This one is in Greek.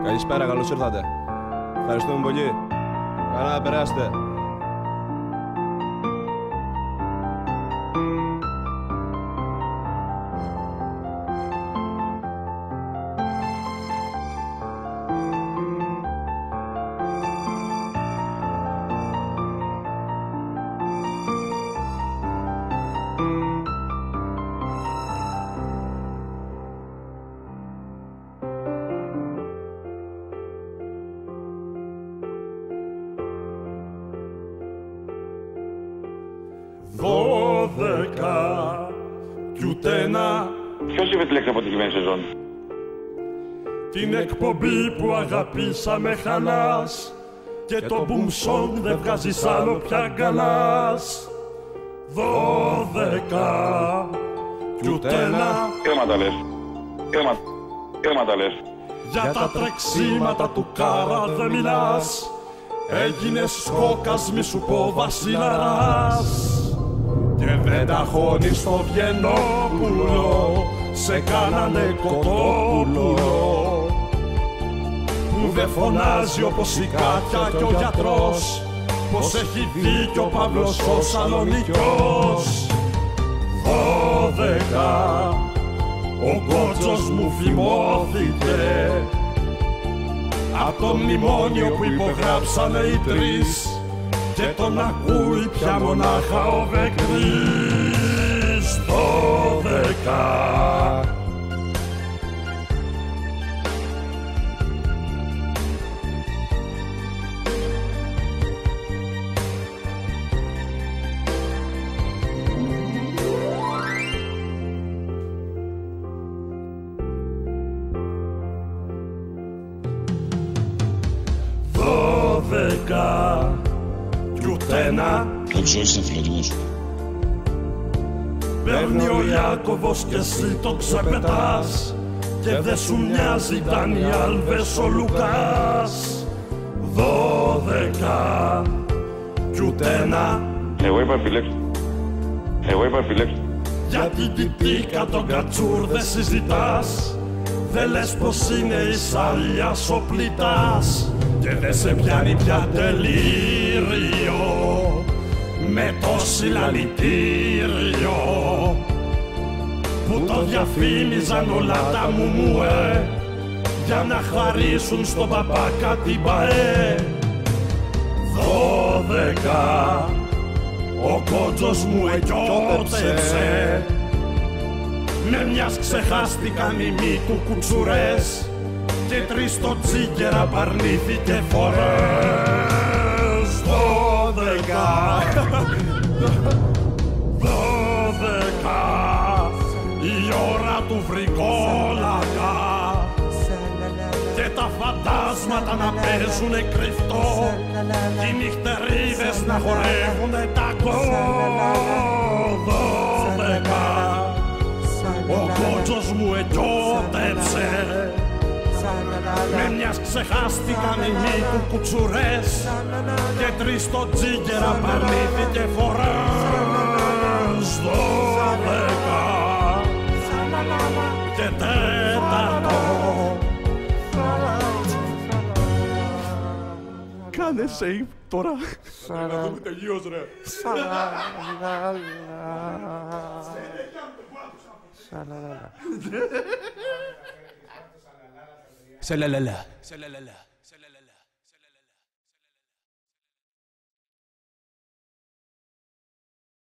Καλησπέρα, καλώς ήρθατε. Ευχαριστούμε πολύ. Καλά να περάσετε. Κι ούτε ένα. Ποιος είπε τη λέξη αποτυχημένη σεζόν? Την εκπομπή που αγαπήσαμε χαλάς και το boom song δεν βγάζεις άλλο πια γκαλάς. 12 κι ούτε ένα. Κέρματα λες. Κέρματα λες. Για τα τρεξίματα του Κάρα δεν μιλάς. Έγινες σκόκας, μη σου πω βασιλαράς. Και δεν ταχώνεις στο Βιενόπουλο, σε κάνανε κοτόπουλο. Που δεν φωνάζει όπως η Κάτια και ο γιατρός, πως έχει δίκιο ο Παύλος ο Σαλονικιός. 12, ο κότσος μου φημώθηκε απ' το μνημόνιο που υπογράψανε οι τρεις. Και τον ακούει πια μονάχα ο Βεκρής. 12. Ο ξέρεις είναι φιλότιμος. Παίρνει ο Ιάκωβος και εσύ το ξεπετάς. Και δε σου μοιάζει ήταν οι Άλβες ο Λουκάς. 12 κι ούτε ένα. Εγώ είπα επιλέξτε. Για την τιτίκα τον Κατσούρ δε συζητάς. Δε λες πως είναι η Σαλίας ο Πλητάς. Και δε σε πιάνει πια τελείριο με το συλλαλητήριο που το διαφήμιζαν όλα τα μουμουέ για να χαρίσουν στον παπάκα την ΠΑΕ. 12 ο κότσος μου εκιώτεψε. Με μιας ξεχάστηκαν οι μη του κουτσουρές και τρεις στο Τσίγκερα παρνήθηκε φορές. 12 η ώρα του βρικόλακα και τα φαντάσματα να παίζουνε κρυφτό και οι νυχτερίδες να χορεύουνε τακό. 12 ο κότσος μου εκιώτεψε. Με μιας ξεχάστηκαν οι μη του κουτσουρές και τρεις στο Τσίγκερα παρνήθηκε φορές. 12 και τέταρτο. Κάνε save τώρα. Να δούμε τελείως ρε. Σαλαλαλα.